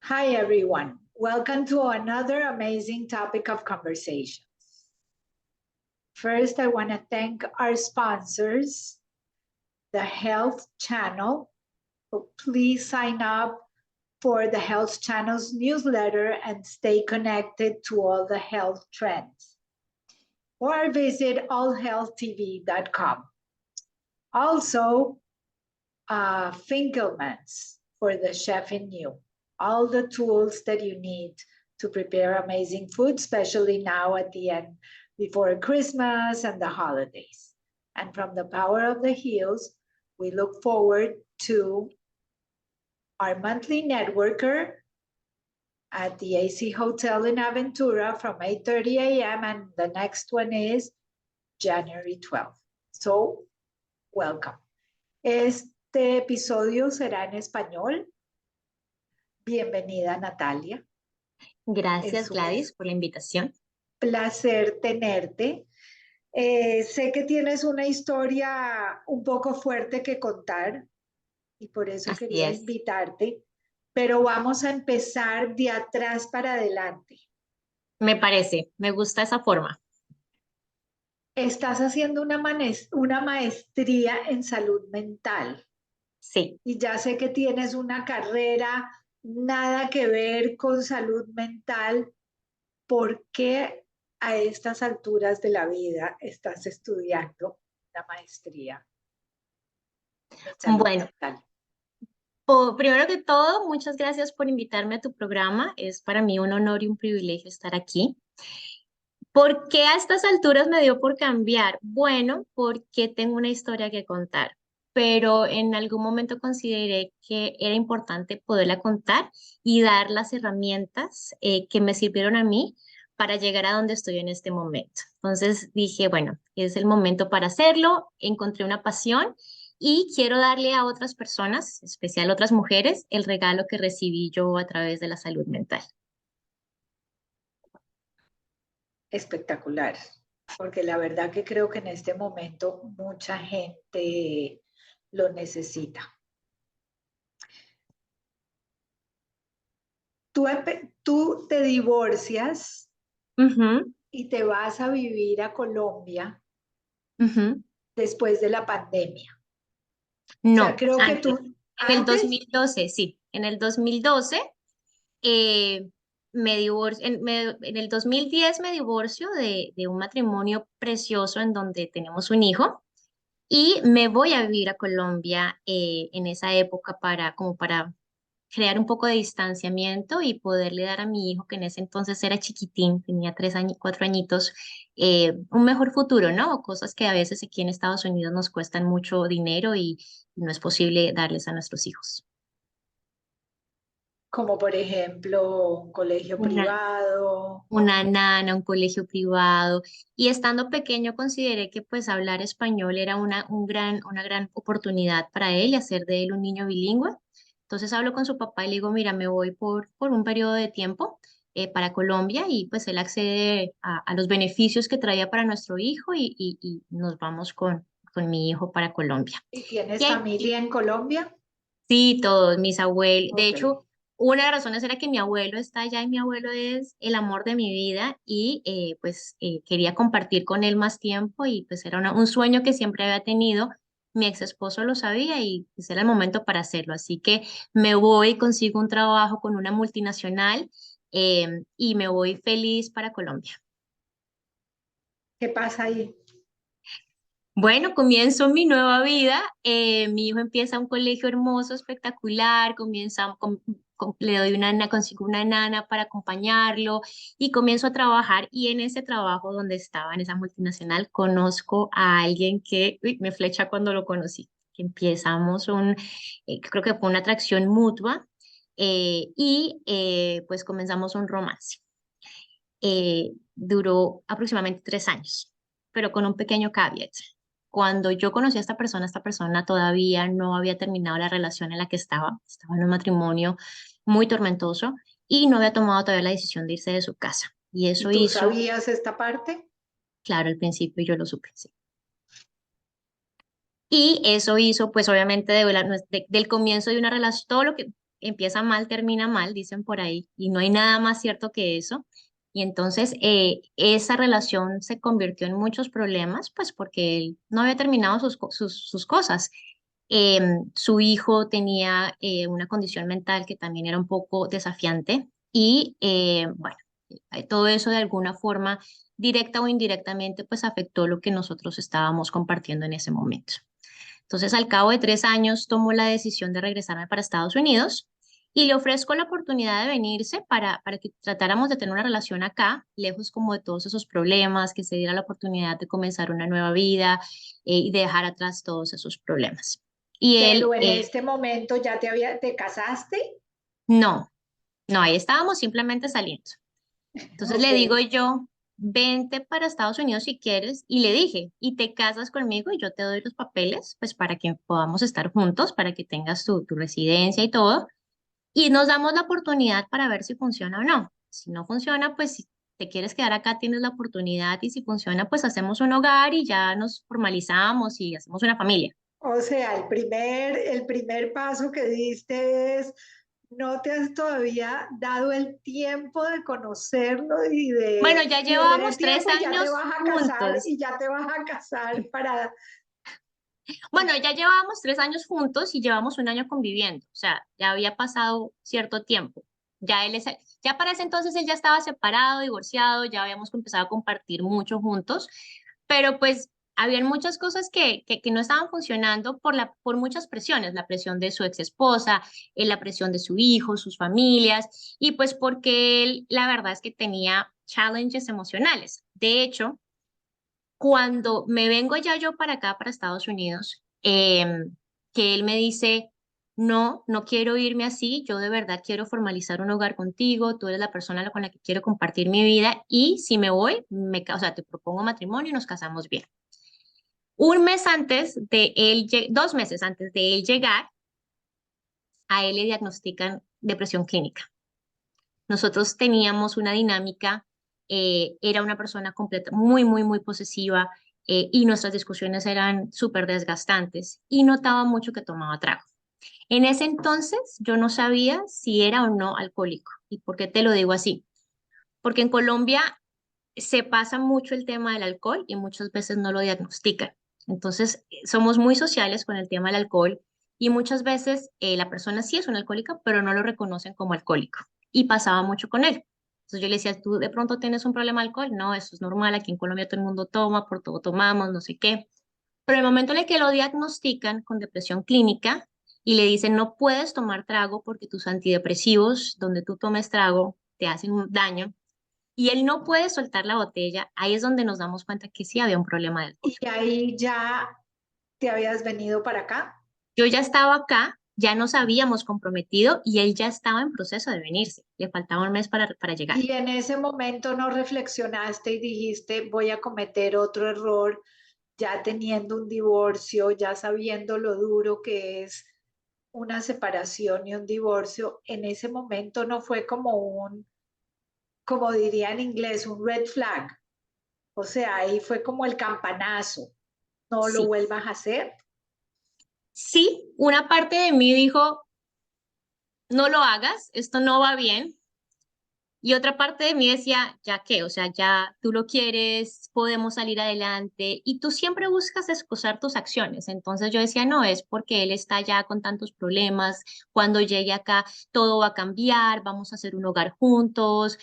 Hi, everyone. Welcome to another amazing topic of conversations. First, I want to thank our sponsors, the Health Channel. So please sign up for the Health Channel's newsletter and stay connected to all the health trends. Or visit allhealthtv.com. Also, Finkelman's for the chef in you. All the tools that you need to prepare amazing food, especially now at the end before Christmas and the holidays. And from the Power of the Heels, we look forward to our monthly networker at the AC Hotel in Aventura from 8:30 a.m. and the next one is January 12th. So, welcome. Este episodio será en español. Bienvenida, Natalia. Gracias, Gladys, por la invitación. Placer tenerte. Sé que tienes una historia un poco fuerte que contar y por eso Así quería es. invitarte, pero vamos a empezar de atrás para adelante. Me parece, me gusta esa forma. Estás haciendo una maestría en salud mental Sí. y ya sé que tienes una carrera nada que ver con salud mental. ¿Por qué a estas alturas de la vida estás estudiando la maestría en salud Bueno, mental? primero que todo, muchas gracias por invitarme a tu programa. Es para mí un honor y un privilegio estar aquí. ¿Por qué a estas alturas me dio por cambiar? Bueno, porque tengo una historia que contar, pero en algún momento consideré que era importante poderla contar y dar las herramientas que me sirvieron a mí para llegar a donde estoy en este momento. Entonces dije, bueno, es el momento para hacerlo, encontré una pasión y quiero darle a otras personas, en especial otras mujeres, el regalo que recibí yo a través de la salud mental. Espectacular, porque la verdad que creo que en este momento mucha gente lo necesita. Tú te divorcias Ujú, y te vas a vivir a Colombia ujú. después de la pandemia. O sea, No, creo que antes. tú En el antes 2012, sí. En el 2012 eh, me divorcio. En el 2010 me divorcio de un matrimonio precioso en donde tenemos un hijo y me voy a vivir a Colombia en esa época como para crear un poco de distanciamiento y poderle dar a mi hijo, que en ese entonces era chiquitín, tenía 3 años, 4 añitos, un mejor futuro, ¿no? Cosas que a veces aquí en Estados Unidos nos cuestan mucho dinero y no es posible darles a nuestros hijos. como por ejemplo un colegio Una, privado. una nana, un colegio privado, y estando pequeño consideré que pues hablar español era una gran oportunidad para él y hacer de él un niño bilingüe. Entonces hablo con su papá y le digo, mira, me voy por un periodo de tiempo para Colombia y pues él accede a los beneficios que traía para nuestro hijo y nos vamos con mi hijo para Colombia. ¿Y Y tienes ahí, familia en Colombia? sí, todos mis abuelos. De Ok. hecho, una de las razones era que mi abuelo está allá y mi abuelo es el amor de mi vida y pues quería compartir con él más tiempo y pues era un sueño que siempre había tenido. Mi ex esposo lo sabía y pues era el momento para hacerlo. Así que me voy, consigo un trabajo con una multinacional y me voy feliz para Colombia. ¿Qué pasa ahí? Bueno, comienzo mi nueva vida. Mi hijo empieza un colegio hermoso, espectacular. Le doy consigo una nana para acompañarlo y comienzo a trabajar. Y en ese trabajo donde estaba, en esa multinacional, conozco a alguien que uy, me flecha cuando lo conocí. Que empezamos creo que fue una atracción mutua pues comenzamos un romance. Duró aproximadamente 3 años, pero con un pequeño caveat. Cuando yo conocí a esta persona todavía no había terminado la relación en la que estaba en un matrimonio muy tormentoso y no había tomado todavía la decisión de irse de su casa. Y ¿Y eso tú hizo, sabías esta parte? claro, al principio yo lo supe, sí. Y eso hizo, pues obviamente, del comienzo de una relación, todo lo que empieza mal, termina mal, dicen por ahí, y no hay nada más cierto que eso. Y entonces esa relación se convirtió en muchos problemas, pues porque él no había terminado sus cosas. Su hijo tenía una condición mental que también era un poco desafiante y bueno, todo eso de alguna forma, directa o indirectamente, pues afectó lo que nosotros estábamos compartiendo en ese momento. Entonces, al cabo de 3 años, tomó la decisión de regresarme para Estados Unidos y le ofrezco la oportunidad de venirse para que tratáramos de tener una relación acá, lejos como de todos esos problemas, que se diera la oportunidad de comenzar una nueva vida y de dejar atrás todos esos problemas. Y él, Pero en este momento ya te casaste. no, no, ahí estábamos simplemente saliendo. Entonces Ok. le digo yo, vente para Estados Unidos si quieres, y le dije, y te casas conmigo y yo te doy los papeles, pues para que podamos estar juntos, para que tengas tu residencia y todo, y nos damos la oportunidad para ver si funciona o no. Si no funciona, pues si te quieres quedar acá, tienes la oportunidad, y si funciona, pues hacemos un hogar y ya nos formalizamos y hacemos una familia. O sea, el primer paso que diste es, no te has todavía dado el tiempo de conocerlo Bueno, ya y de tener llevábamos tres tiempo y ya te años vas a casar juntos. y ya te vas a casar para... Bueno, ya llevábamos 3 años juntos y llevamos un año conviviendo, o sea, ya había pasado cierto tiempo. Ya para ese entonces él ya estaba separado, divorciado, ya habíamos empezado a compartir mucho juntos, pero pues habían muchas cosas que no estaban funcionando por muchas presiones, la presión de su ex esposa, la presión de su hijo, sus familias, y pues porque él, la verdad es que tenía challenges emocionales. De hecho, cuando me vengo ya yo para acá, para Estados Unidos, que él me dice, no, no quiero irme así, yo de verdad quiero formalizar un hogar contigo, tú eres la persona con la que quiero compartir mi vida y si me voy, o sea, te propongo matrimonio y nos casamos bien. Un mes antes de él, 2 meses antes de él llegar, a él le diagnostican depresión clínica. Nosotros teníamos una dinámica, era una persona completa, muy, muy, muy posesiva, y nuestras discusiones eran súper desgastantes y notaba mucho que tomaba trago. En ese entonces yo no sabía si era o no alcohólico. ¿Y por qué te lo digo así? Porque en Colombia se pasa mucho el tema del alcohol y muchas veces no lo diagnostican. Entonces, somos muy sociales con el tema del alcohol y muchas veces la persona sí es una alcohólica, pero no lo reconocen como alcohólico. Y pasaba mucho con él. Entonces yo le decía, ¿tú de pronto tienes un problema de alcohol? No, eso es normal, aquí en Colombia todo el mundo toma, por todo tomamos, no sé qué. Pero el momento en el que lo diagnostican con depresión clínica y le dicen, no puedes tomar trago porque tus antidepresivos, donde tú tomes trago, te hacen un daño, y él no puede soltar la botella, ahí es donde nos damos cuenta que sí había un problema de alcohol. Y ahí ya te habías venido para acá. Yo ya estaba acá, ya nos habíamos comprometido y él ya estaba en proceso de venirse. Le faltaba un mes para llegar. Y en ese momento no reflexionaste y dijiste, voy a cometer otro error, ya teniendo un divorcio, ya sabiendo lo duro que es una separación y un divorcio. En ese momento no fue como como diría en inglés, un red flag. O sea, ahí fue como el campanazo. No lo Sí, vuelvas a hacer. sí, una parte de mí dijo, no lo hagas, esto no va bien. Y otra parte de mí decía, ya qué, o sea, ya tú lo quieres, podemos salir adelante y tú siempre buscas excusar tus acciones. Entonces yo decía, no, es porque él está ya con tantos problemas, cuando llegue acá todo va a cambiar, vamos a hacer un hogar juntos,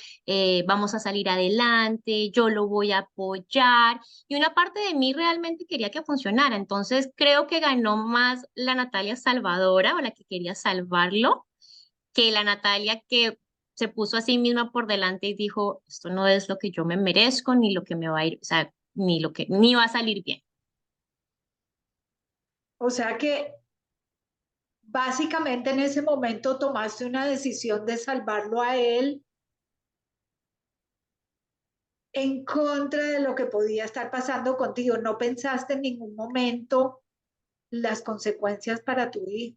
vamos a salir adelante, yo lo voy a apoyar. Y una parte de mí realmente quería que funcionara. Entonces creo que ganó más la Natalia salvadora o la que quería salvarlo que la Natalia que se puso a sí misma por delante y dijo, esto no es lo que yo me merezco, ni lo que me va a ir, o sea, ni va a salir bien. O sea que básicamente en ese momento tomaste una decisión de salvarlo a él en contra de lo que podía estar pasando contigo. No pensaste en ningún momento las consecuencias para tu hijo.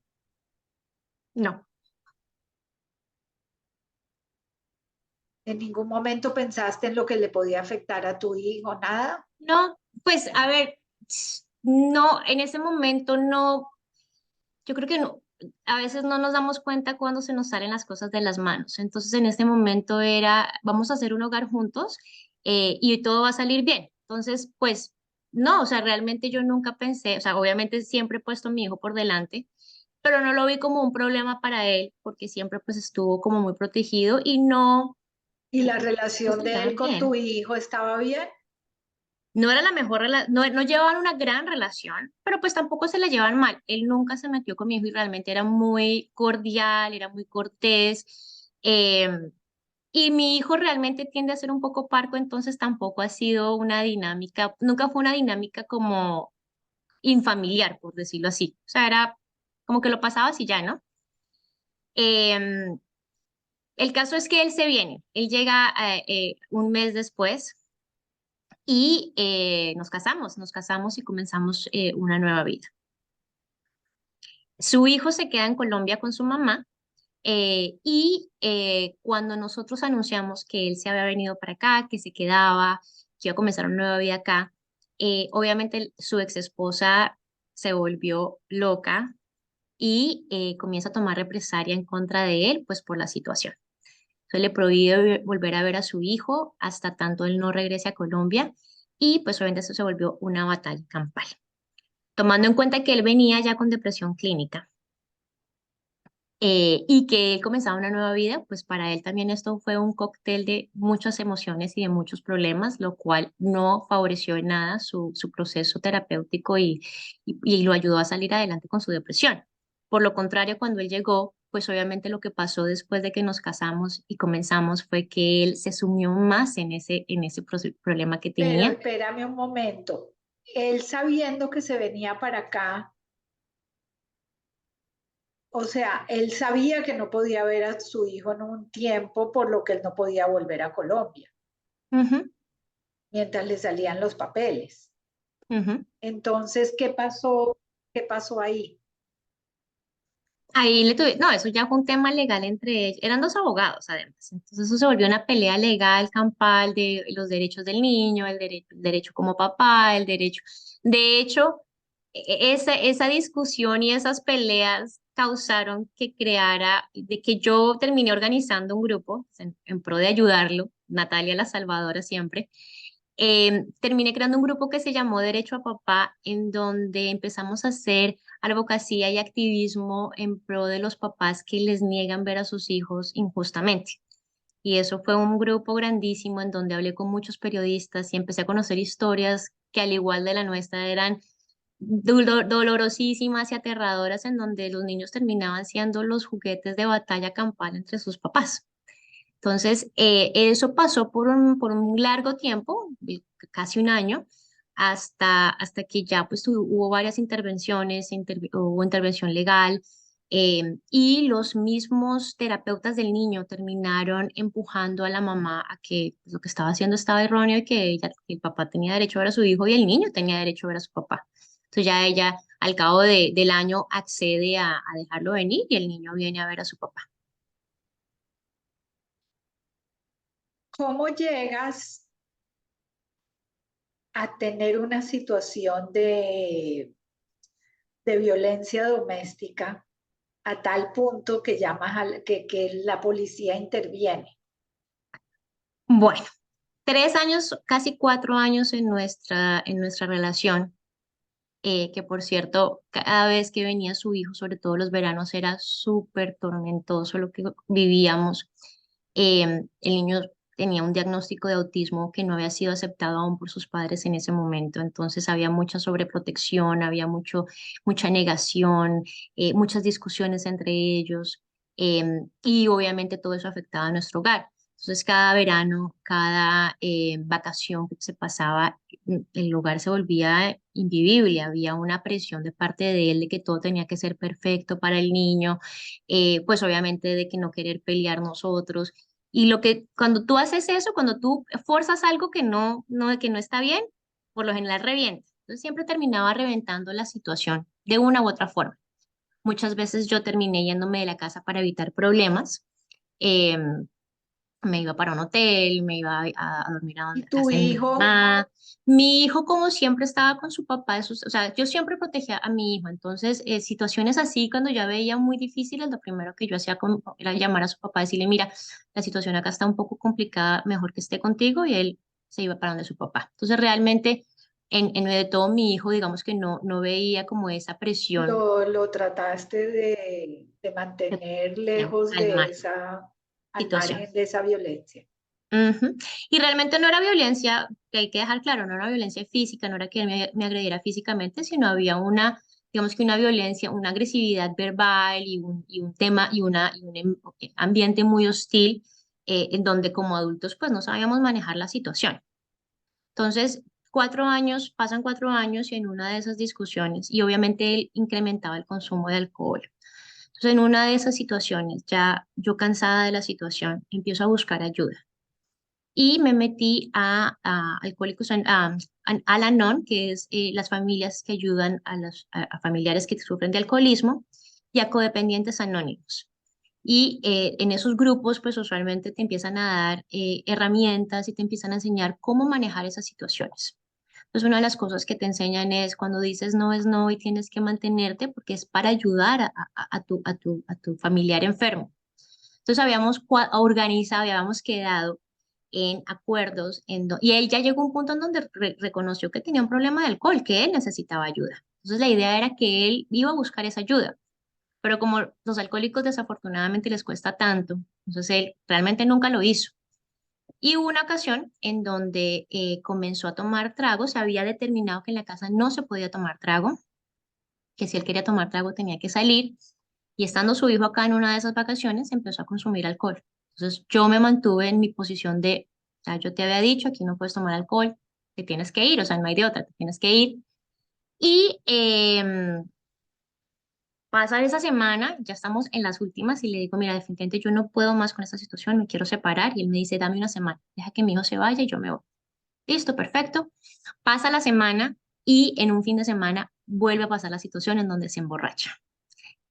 No, En ningún momento pensaste en lo que le podía afectar a tu hijo, nada. no, pues a ver, no, en ese momento no, yo creo que no. a veces no nos damos cuenta cuando se nos salen las cosas de las manos. Entonces, en este momento era, vamos a hacer un hogar juntos y todo va a salir bien. Entonces, pues, no, o sea, realmente yo nunca pensé, o sea, obviamente siempre he puesto a mi hijo por delante, pero no lo vi como un problema para él, porque siempre pues estuvo como muy protegido y no, ¿Y la las cosas relación de él salieron con tu bien. hijo estaba bien? No era la mejor relación, no, no llevaban una gran relación, pero pues tampoco se la llevan mal. Él nunca se metió con mi hijo y realmente era muy cordial, era muy cortés. Y mi hijo realmente tiende a ser un poco parco, entonces tampoco ha sido una dinámica, nunca fue una dinámica como infamiliar, por decirlo así. O sea, era como que lo pasaba así ya, ¿no? Em, el caso es que él se viene, él llega un mes después y nos casamos y comenzamos una nueva vida. Su hijo se queda en Colombia con su mamá y cuando nosotros anunciamos que él se había venido para acá, que se quedaba, que iba a comenzar una nueva vida acá, obviamente su ex esposa se volvió loca y comienza a tomar represalia en contra de él, pues por la situación. Entonces le prohíbe volver a ver a su hijo hasta tanto él no regrese a Colombia y pues obviamente eso se volvió una batalla campal, tomando en cuenta que él venía ya con depresión clínica y que él comenzaba una nueva vida, pues para él también esto fue un cóctel de muchas emociones y de muchos problemas, lo cual no favoreció en nada su proceso terapéutico y lo ayudó a salir adelante con su depresión. Por lo contrario, cuando él llegó, pues obviamente lo que pasó después de que nos casamos y comenzamos fue que él se sumió más en ese problema que Pero tenía. espérame un momento. Él sabiendo que se venía para acá, o sea, él sabía que no podía ver a su hijo en un tiempo, por lo que él no podía volver a Colombia, Ujú, mientras le salían los papeles. ujú. Entonces, ¿qué pasó? ¿Qué pasó ahí? Ahí le tuve, no, eso ya fue un tema legal entre ellos, eran dos abogados además, entonces eso se volvió una pelea legal campal de los derechos del niño, el derecho como papá, el derecho, de hecho, esa discusión y esas peleas causaron que creara, de que yo terminé organizando un grupo en pro de ayudarlo, Natalia la Salvadora siempre, terminé creando un grupo que se llamó Derecho a Papá, en donde empezamos a hacer advocacia y activismo en pro de los papás que les niegan ver a sus hijos injustamente. Y eso fue un grupo grandísimo en donde hablé con muchos periodistas y empecé a conocer historias que al igual de la nuestra eran dolorosísimas y aterradoras en donde los niños terminaban siendo los juguetes de batalla campal entre sus papás. Entonces, eso pasó por un largo tiempo, casi un año, hasta que ya pues hubo varias intervenciones, hubo intervención legal, y los mismos terapeutas del niño terminaron empujando a la mamá a que pues, lo que estaba haciendo estaba erróneo y que el papá tenía derecho a ver a su hijo y el niño tenía derecho a ver a su papá. Entonces ya ella al cabo del año accede a dejarlo venir y el niño viene a ver a su papá. ¿Cómo llegas a tener una situación de violencia doméstica a tal punto que que la policía interviene? Bueno. 3 años, casi 4 años en nuestra relación, que por cierto, cada vez que venía su hijo, sobre todo los veranos, era súper tormentoso lo que vivíamos. El niño tenía un diagnóstico de autismo que no había sido aceptado aún por sus padres en ese momento, entonces había mucha sobreprotección, había mucha negación, muchas discusiones entre ellos, y obviamente todo eso afectaba a nuestro hogar. Entonces, cada verano, cada vacación que se pasaba, el lugar se volvía invivible, había una presión de parte de él de que todo tenía que ser perfecto para el niño, pues obviamente de que no querer pelear nosotros. Y cuando tú haces eso, cuando tú forzas algo que no está bien, por lo general revienta. Entonces siempre terminaba reventando la situación de una u otra forma. Muchas veces yo terminé yéndome de la casa para evitar problemas. em, me iba para un hotel, me iba a dormir ¿Y a tu casa de mi hijo? mamá. Mi hijo, como siempre, estaba con su papá, o sea, yo siempre protegía a mi hijo. Entonces, situaciones así, cuando ya veía muy difíciles, lo primero que yo hacía era llamar a su papá, decirle, mira, la situación acá está un poco complicada, mejor que esté contigo, y él se iba para donde su papá. Entonces, realmente, en medio de todo, mi hijo, digamos que no veía como esa presión Lo trataste de de mantener presión, lejos de calmar esa, al situación. margen de esa violencia. Ujú. Y realmente no era violencia, que hay que dejar claro, no era violencia física, no era que él me agrediera físicamente, sino había una, digamos que una violencia, una agresividad verbal y un tema y un ambiente muy hostil, en donde como adultos pues no sabíamos manejar la situación. Entonces, 4 años, pasan 4 años y en una de esas discusiones, y obviamente él incrementaba el consumo de alcohol. Entonces, en una de esas situaciones, ya yo cansada de la situación, empiezo a buscar ayuda y me metí a Alcohólicos Al-Anon, que es las familias que ayudan a familiares que sufren de alcoholismo, y a codependientes anónimos. Y en esos grupos, pues usualmente te empiezan a dar herramientas y te empiezan a enseñar cómo manejar esas situaciones. Entonces, una de las cosas que te enseñan es cuando dices no es no y tienes que mantenerte porque es para ayudar a tu familiar enfermo. Entonces habíamos organizado, habíamos quedado en acuerdos, y él ya llegó a un punto en donde reconoció que tenía un problema de alcohol, que él necesitaba ayuda. Entonces la idea era que él iba a buscar esa ayuda, pero como los alcohólicos desafortunadamente les cuesta tanto, entonces él realmente nunca lo hizo. Y hubo una ocasión en donde comenzó a tomar trago, se había determinado que en la casa no se podía tomar trago, que si él quería tomar trago tenía que salir, y estando su hijo acá en una de esas vacaciones, empezó a consumir alcohol. Entonces yo me mantuve en mi posición de, o sea, yo te había dicho, aquí no puedes tomar alcohol, te tienes que ir, o sea, no hay de otra, te tienes que ir. Y pasa esa semana, ya estamos en las últimas, y le digo, mira, definitivamente yo no puedo más con esta situación, me quiero separar. Y él me dice, dame una semana, deja que mi hijo se vaya y yo me voy. Listo, perfecto. Pasa la semana y en un fin de semana vuelve a pasar la situación en donde se emborracha.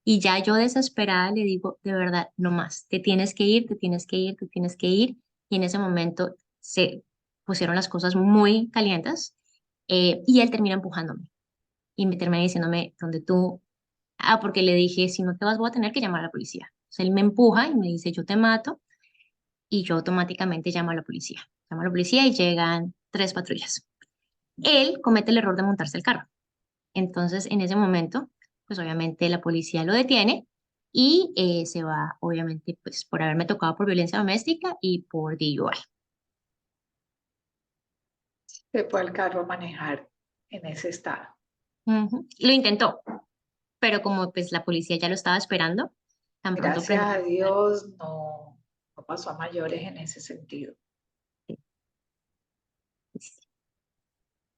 Y ya yo desesperada le digo, de verdad, no más, te tienes que ir, te tienes que ir, te tienes que ir. Y en ese momento se pusieron las cosas muy calientes, y él termina empujándome y me termina diciéndome, donde tú, porque le dije, si no te vas voy a tener que llamar a la policía. Entonces él me empuja y me dice, yo te mato, y yo automáticamente llamo a la policía. Llamo a la policía y llegan 3 patrullas. Él comete el error de montarse el carro. Entonces, en ese momento, pues obviamente la policía lo detiene y se va, obviamente, pues por haberme tocado por violencia doméstica y por DUI. Se fue al carro a manejar en ese estado. Ujú. Lo intentó, pero como pues la policía ya lo estaba esperando, tan pronto Gracias prendió a el radar. Dios no pasó a mayores en ese sentido.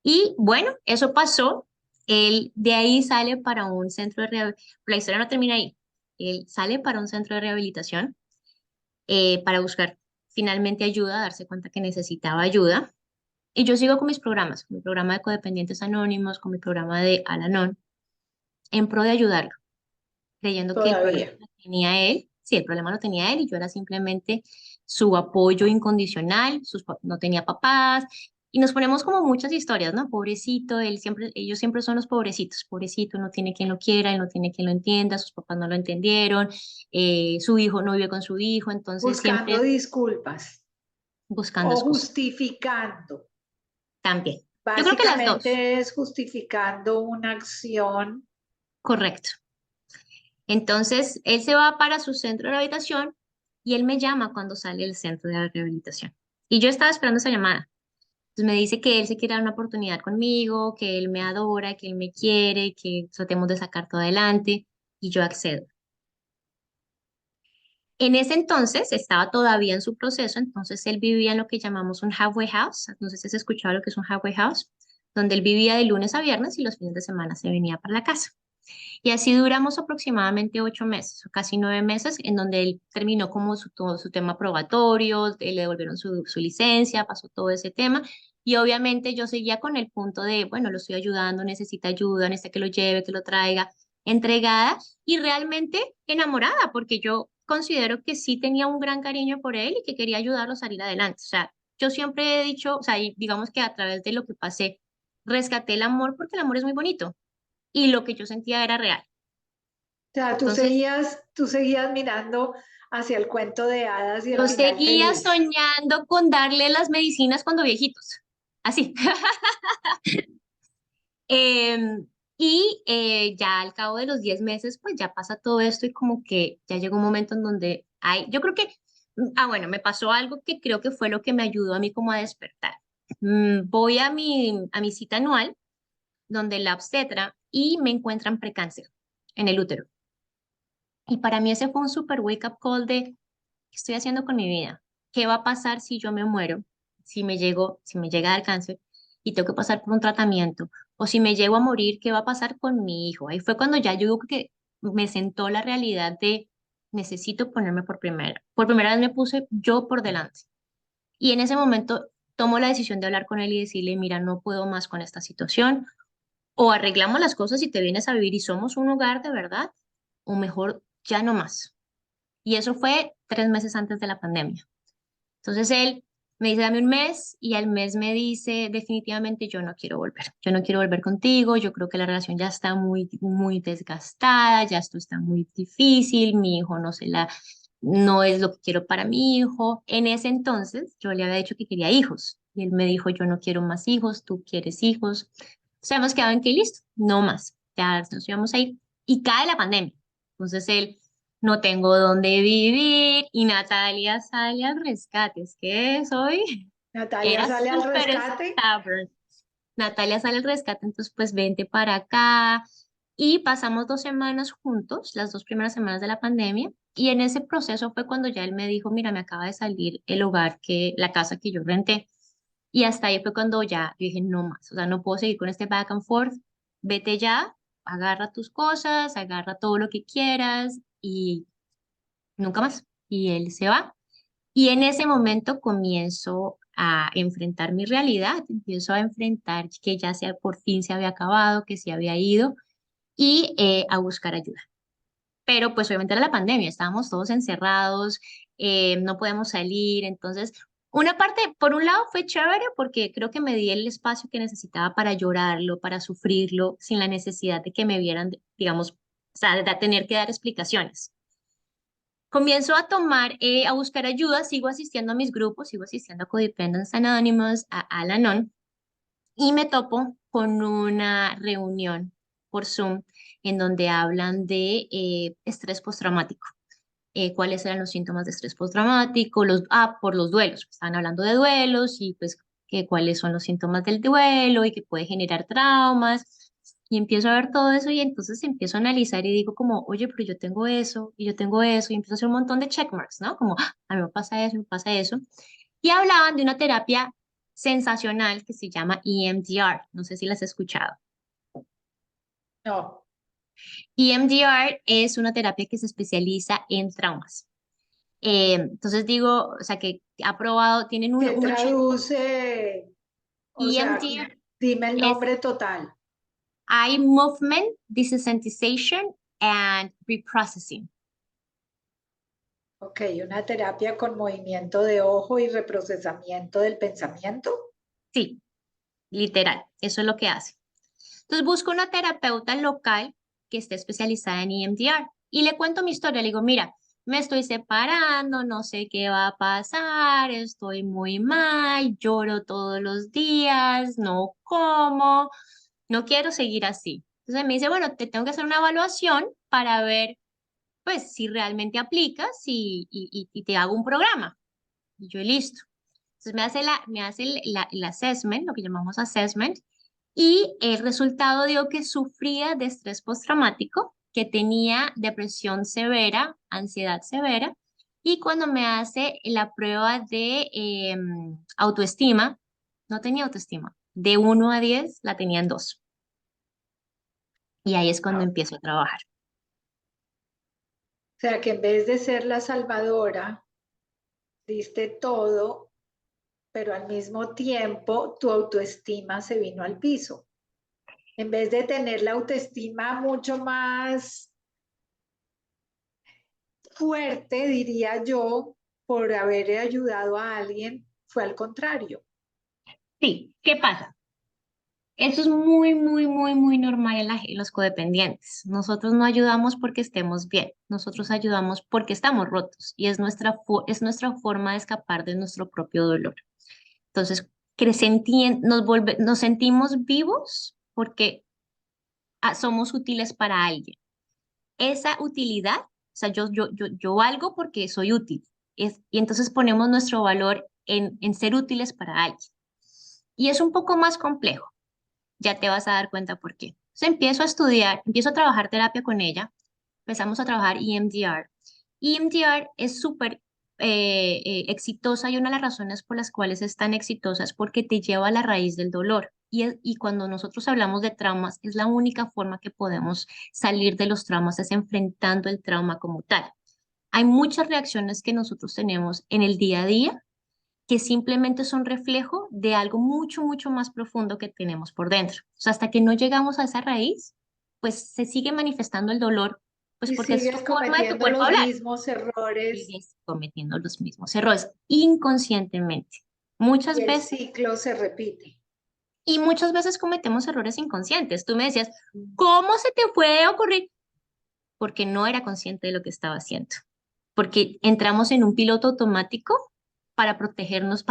Y bueno, eso pasó. Él de ahí sale para un centro de rehabilitación. La historia no termina ahí. Él sale para un centro de rehabilitación, para buscar finalmente ayuda, darse cuenta que necesitaba ayuda. Y yo sigo con mis programas, con mi programa de codependientes anónimos, con mi programa de Al-Anon, en pro de ayudarlo, creyendo que el problema Todavía. lo tenía él. Sí, el problema lo tenía él y yo era simplemente su apoyo incondicional. No tenía papás. Y nos ponemos como muchas historias, ¿no? Pobrecito, ellos siempre son los pobrecitos. Pobrecito, no tiene quien lo quiera, él no tiene quien lo entienda, sus papás no lo entendieron, su hijo no vive con su hijo, entonces Buscando siempre disculpas buscando o excusas. justificando. También. Yo creo que las dos. Básicamente es justificando una acción. Correcto. Entonces, él se va para su centro de rehabilitación y él me llama cuando sale del centro de rehabilitación. Y yo estaba esperando esa llamada. Entonces me dice que él se quiere dar una oportunidad conmigo, que él me adora, que él me quiere, que tratemos de sacar todo adelante, y yo accedo. En ese entonces estaba todavía en su proceso, entonces él vivía en lo que llamamos un halfway house. No sé si has escuchado lo que es un halfway house, donde él vivía de lunes a viernes y los fines de semana se venía para la casa. Y así duramos aproximadamente 8 meses, o casi 9 meses, en donde él terminó como todo su tema probatorio, le devolvieron su licencia, pasó todo ese tema. Y obviamente yo seguía con el punto de, bueno, lo estoy ayudando, necesita ayuda, necesita que lo lleve, que lo traiga, entregada y realmente enamorada, porque yo considero que sí tenía un gran cariño por él y que quería ayudarlo a salir adelante. O sea, yo siempre he dicho, o sea, y digamos que a través de lo que pasé, rescaté el amor porque el amor es muy bonito y lo que yo sentía era real. O sea, Entonces, tú seguías mirando hacia el cuento de hadas y el yo final seguía feliz. soñando con darle las medicinas cuando viejitos, así. Ya al cabo de los 10 meses, pues ya pasa todo esto y como que ya llegó un momento en donde hay, yo creo que, bueno, me pasó algo que creo que fue lo que me ayudó a mí como a despertar. Voy a mi cita anual, donde la obstetra, y me encuentran precáncer en el útero. Y para mí ese fue un super wake up call de, ¿qué estoy haciendo con mi vida? ¿Qué va a pasar si yo me muero? Si me llega a dar cáncer y tengo que pasar por un tratamiento, o si me llego a morir, ¿qué va a pasar con mi hijo? Ahí fue cuando ya yo digo que me sentó la realidad de necesito ponerme por primera vez me puse yo por delante. Y en ese momento tomo la decisión de hablar con él y decirle, mira, no puedo más con esta situación, o arreglamos las cosas y te vienes a vivir y somos un hogar de verdad, o mejor ya no más. Y eso fue 3 meses antes de la pandemia. Entonces él me dice, dame un mes y al mes me dice, definitivamente yo no quiero volver. Yo no quiero volver contigo. Yo creo que la relación ya está muy, muy desgastada, ya esto está muy difícil. Mi hijo no es lo que quiero para mi hijo. En ese entonces yo le había dicho que quería hijos y él me dijo, yo no quiero más hijos, tú quieres hijos. O sea, hemos quedado en que listo, no más. Ya nos íbamos a ir y cae la pandemia. Entonces él no tengo dónde vivir y Natalia sale al rescate. Es que soy, Natalia era sale al súper rescate. stubborn. Natalia sale al rescate, entonces pues vente para acá. Y pasamos 2 semanas juntos, las 2 primeras semanas de la pandemia. Y en ese proceso fue cuando ya él me dijo, mira, me acaba de salir el hogar la casa que yo renté. Y hasta ahí fue cuando ya yo dije, no más, o sea, no puedo seguir con este back and forth. Vete ya, agarra tus cosas, agarra todo lo que quieras y nunca más. Y él se va. Y en ese momento comienzo a enfrentar mi realidad, empiezo a enfrentar que por fin se había acabado, que se había ido y a buscar ayuda. Pero pues obviamente era la pandemia, estábamos todos encerrados, no podemos salir, entonces una parte, por un lado fue chévere porque creo que me di el espacio que necesitaba para llorarlo, para sufrirlo, sin la necesidad de que me vieran, digamos, o sea, de tener que dar explicaciones. Comienzo a a buscar ayuda, sigo asistiendo a mis grupos, sigo asistiendo a Codependence Anonymous, a Al-Anon, y me topo con una reunión por Zoom en donde hablan de estrés postraumático. Cuáles eran los síntomas de estrés postraumático, por los duelos. Estaban hablando de duelos y pues que cuáles son los síntomas del duelo y que puede generar traumas. Y empiezo a ver todo eso y entonces empiezo a analizar y digo como, oye, pero yo tengo eso y yo tengo eso y empiezo a hacer un montón de checkmarks, ¿no? Como, "Ah, a mí me pasa eso, me pasa eso". Y hablaban de una terapia sensacional que se llama EMDR. No sé si las has escuchado. No, EMDR es una terapia que se especializa en traumas. Entonces digo, o sea, que ha probado, tienen que un 80. traduce, o sea, EMDR dime el es nombre total. Eye Movement Desensitization and Reprocessing. Ok, una terapia con movimiento de ojo y reprocesamiento del pensamiento. Sí, literal, eso es lo que hace. Entonces busco una terapeuta local que esté especializada en EMDR y le cuento mi historia. Le digo, mira, me estoy separando, no sé qué va a pasar, estoy muy mal, lloro todos los días, no como, no quiero seguir así. Entonces me dice, bueno, te tengo que hacer una evaluación para ver, pues, si realmente aplicas y te hago un programa. Y yo, listo. Entonces me hace el assessment, lo que llamamos assessment, y el resultado dio que sufría de estrés postraumático, que tenía depresión severa, ansiedad severa, y cuando me hace la prueba de autoestima, no tenía autoestima. De 1 a 10 la tenía en 2. Y ahí es cuando Ah, empiezo a trabajar. o sea, que en vez de ser la salvadora, diste todo, pero al mismo tiempo tu autoestima se vino al piso. En vez de tener la autoestima mucho más fuerte, diría yo, por haber ayudado a alguien, fue al contrario. Sí, ¿qué pasa? Eso es muy, muy, muy, muy normal en los codependientes. Nosotros no ayudamos porque estemos bien, nosotros ayudamos porque estamos rotos y es nuestra forma de escapar de nuestro propio dolor. Entonces, nos sentimos vivos porque somos útiles para alguien. Esa utilidad, o sea, yo valgo porque soy útil. Y entonces ponemos nuestro valor en ser útiles para alguien. Y es un poco más complejo, ya te vas a dar cuenta por qué. Entonces empiezo a estudiar, empiezo a trabajar terapia con ella, empezamos a trabajar EMDR. EMDR es súper exitosa y una de las razones por las cuales es tan exitosa es porque te lleva a la raíz del dolor. Y cuando nosotros hablamos de traumas, es la única forma que podemos salir de los traumas, es enfrentando el trauma como tal. Hay muchas reacciones que nosotros tenemos en el día a día que simplemente son reflejo de algo mucho, mucho más profundo que tenemos por dentro. O sea, hasta que no llegamos a esa raíz, pues se sigue manifestando el dolor, pues Y porque es tu sigues forma de tu cometiendo cuerpo los hablar. mismos errores Sigues cometiendo los mismos errores inconscientemente. y Muchas el veces, ciclo se repite. y muchas veces cometemos errores inconscientes. Tú me decías, ¿cómo se te fue a ocurrir? Porque no era consciente de lo que estaba haciendo. Porque entramos en un piloto automático para protegernos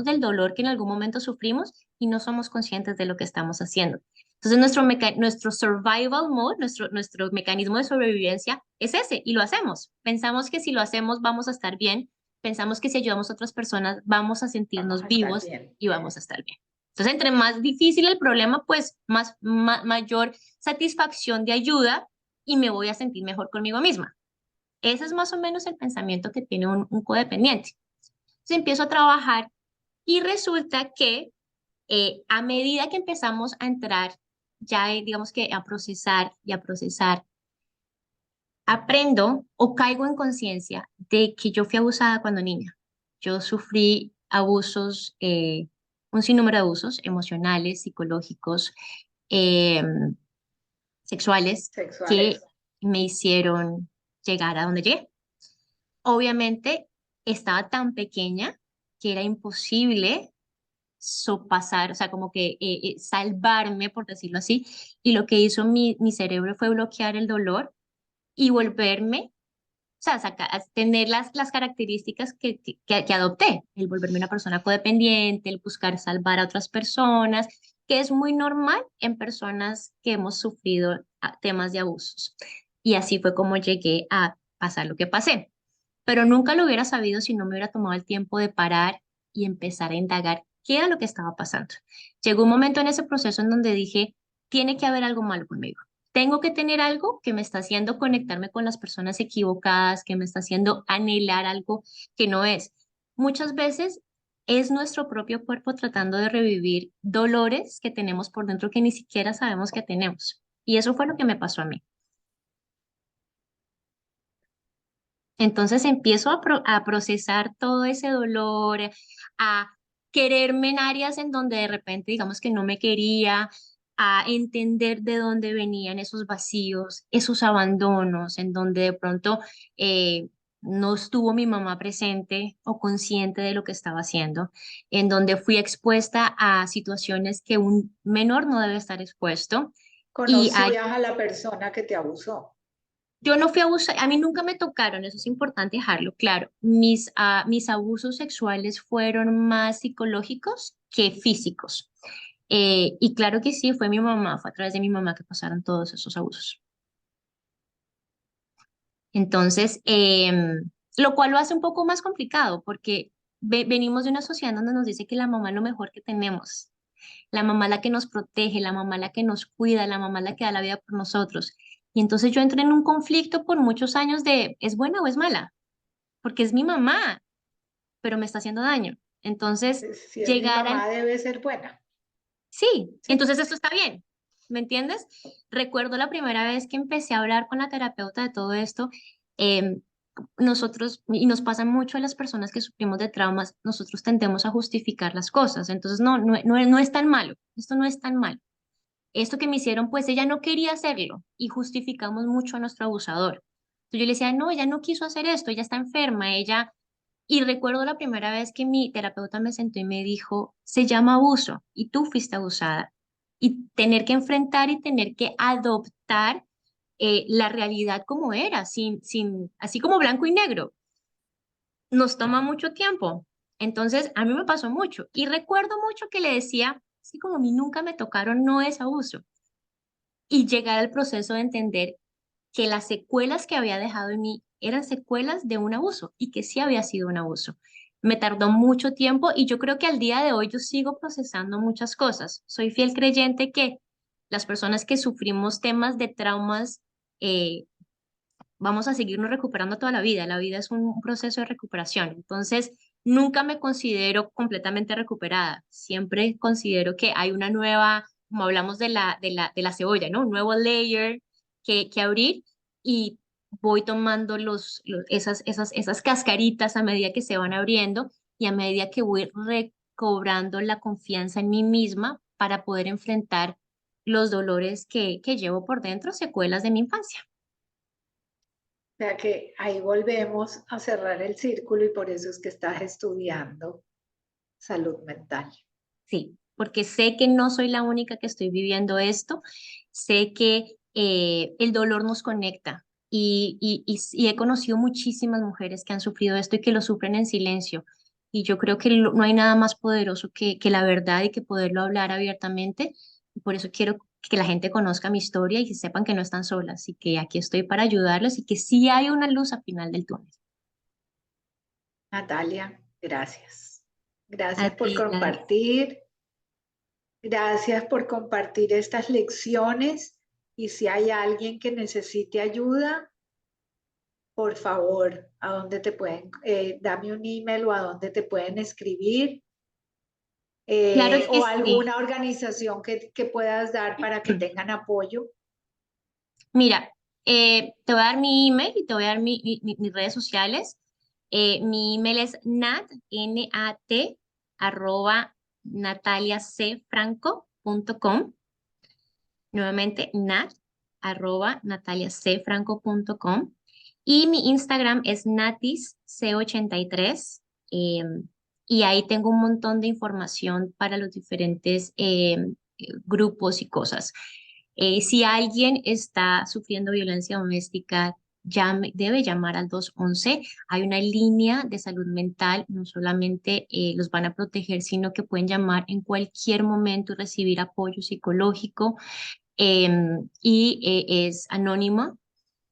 del dolor que en algún momento sufrimos y no somos conscientes de lo que estamos haciendo. Entonces, nuestro survival mode, nuestro mecanismo de sobrevivencia es ese y lo hacemos. Pensamos que si lo hacemos vamos a estar bien, pensamos que si ayudamos a otras personas vamos a Vamos sentirnos a estar vivos bien. y vamos a estar bien. Entonces, entre más difícil el problema, pues mayor satisfacción de ayuda y me voy a sentir mejor conmigo misma. Ese es más o menos el pensamiento que tiene un codependiente. Entonces empiezo a trabajar y resulta que a medida que empezamos a entrar, ya digamos que a procesar, aprendo o caigo en conciencia de que yo fui abusada cuando niña. Yo sufrí abusos, un sinnúmero de abusos emocionales, psicológicos, eh, sexuales, que Sexuales. me hicieron llegar a donde llegué. Obviamente estaba tan pequeña que era imposible sopasar, o sea, como que salvarme, por decirlo así, y lo que hizo mi cerebro fue bloquear el dolor y volverme, o sea, tener las características que adopté, el volverme una persona codependiente, el buscar salvar a otras personas, que es muy normal en personas que hemos sufrido temas de abusos. Y así fue como llegué a pasar lo que pasé, pero nunca lo hubiera sabido si no me hubiera tomado el tiempo de parar y empezar a indagar qué era lo que estaba pasando. Llegó un momento en ese proceso en donde dije, tiene que haber algo malo conmigo. Tengo que tener algo que me está haciendo conectarme con las personas equivocadas, que me está haciendo anhelar algo que no es. Muchas veces es nuestro propio cuerpo tratando de revivir dolores que tenemos por dentro que ni siquiera sabemos que tenemos. Y eso fue lo que me pasó a mí. Entonces empiezo a procesar todo ese dolor, a quererme en áreas en donde de repente digamos que no me quería, a entender de dónde venían esos vacíos, esos abandonos, en donde de pronto no estuvo mi mamá presente o consciente de lo que estaba haciendo, en donde fui expuesta a situaciones que un menor no debe estar expuesto. Y Conocías a la persona que te abusó. yo no fui abusada, a mí nunca me tocaron, eso es importante dejarlo claro. Mis abusos sexuales fueron más psicológicos que físicos. Y claro que sí, fue mi mamá, fue a través de mi mamá que pasaron todos esos abusos. Entonces, lo cual lo hace un poco más complicado porque venimos de una sociedad donde nos dice que la mamá es lo mejor que tenemos. La mamá es la que nos protege, la mamá es la que nos cuida, la mamá es la que da la vida por nosotros. Y entonces yo entré en un conflicto por muchos años de, ¿es buena o es mala? Porque es mi mamá, pero me está haciendo daño. Entonces, Si es mi llegar al, mamá, debe ser buena. sí, ¿Sí? entonces esto está bien, ¿me entiendes? Recuerdo la primera vez que empecé a hablar con la terapeuta de todo esto, em, nosotros, y nos pasa mucho a las personas que sufrimos de traumas, nosotros tendemos a justificar las cosas, entonces no es tan malo, esto no es tan malo. Esto que me hicieron, pues ella no quería hacerlo y justificamos mucho a nuestro abusador. Entonces Entonces yo le decía, no, ella no quiso hacer esto, ella está enferma, ella... Y recuerdo la primera vez que mi terapeuta me sentó y me dijo, se llama abuso y tú fuiste abusada. Y tener que enfrentar y tener que adoptar la realidad como era, así como blanco y negro, nos toma mucho tiempo. Entonces, a mí me pasó mucho. Y recuerdo mucho que le decía, así como a mí nunca me tocaron, no es abuso. Y llegar al proceso de entender que las secuelas que había dejado en mí eran secuelas de un abuso y que sí había sido un abuso. Me tardó mucho tiempo y yo creo que al día de hoy yo sigo procesando muchas cosas. Soy fiel creyente que las personas que sufrimos temas de traumas eh, vamos a seguirnos recuperando toda la vida. La vida es un proceso de recuperación. Entonces, nunca me considero completamente recuperada. Siempre considero que hay una nueva, como hablamos de la cebolla, ¿no? Un nuevo layer que abrir y voy tomando esas cascaritas a medida que se van abriendo y a medida que voy recobrando la confianza en mí misma para poder enfrentar los dolores que llevo por dentro, secuelas de mi infancia. O sea que ahí volvemos a cerrar el círculo y por eso es que estás estudiando salud mental. Sí, porque sé que no soy la única que estoy viviendo esto, sé que el dolor nos conecta y he conocido muchísimas mujeres que han sufrido esto y que lo sufren en silencio. Y yo creo que no hay nada más poderoso que la verdad y que poderlo hablar abiertamente. Y por eso quiero que la gente conozca mi historia y que sepan que no están solas y que aquí estoy para ayudarles y que sí hay una luz al final del túnel. Natalia, gracias. A Gracias por ti, Gladys. compartir. Gracias por compartir estas lecciones. Y si hay alguien que necesite ayuda, por favor, ¿a dónde te pueden, dame un email o a dónde te pueden escribir? Claro que O sí. alguna organización que puedas dar para que tengan apoyo. Mira, te voy a dar mi email y te voy a dar mis redes sociales. Mi email es nat, arroba nataliacfranco.com. Nuevamente, arroba nataliacfranco.com. Y mi Instagram es natisc83. Y ahí tengo un montón de información para los diferentes grupos y cosas. Si alguien está sufriendo violencia doméstica, debe llamar al 211. Hay una línea de salud mental, no solamente los van a proteger, sino que pueden llamar en cualquier momento y recibir apoyo psicológico. Es anónima.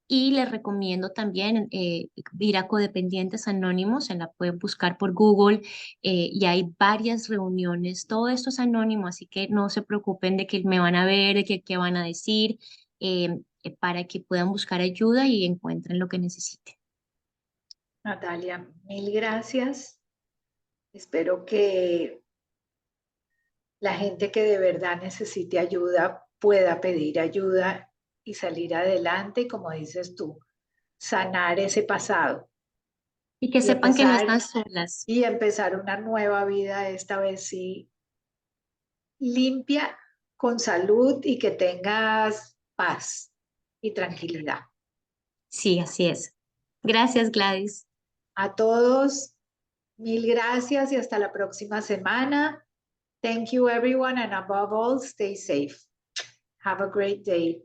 Y les recomiendo también ir a Codependientes Anónimos, se la pueden buscar por Google y hay varias reuniones, todo esto es anónimo, así que no se preocupen de que me van a ver, de que qué van a decir, para que puedan buscar ayuda y encuentren lo que necesiten. Natalia, mil gracias. Espero que la gente que de verdad necesite ayuda pueda pedir ayuda y salir adelante, y como dices tú, sanar ese pasado Y que y sepan que no empezar están solas. y empezar una nueva vida, esta vez sí, limpia, con salud y que tengas paz y tranquilidad. Sí, así es. Gracias, Gladys. A todos, mil gracias y hasta la próxima semana. Thank you everyone and above all, stay safe. Have a great day.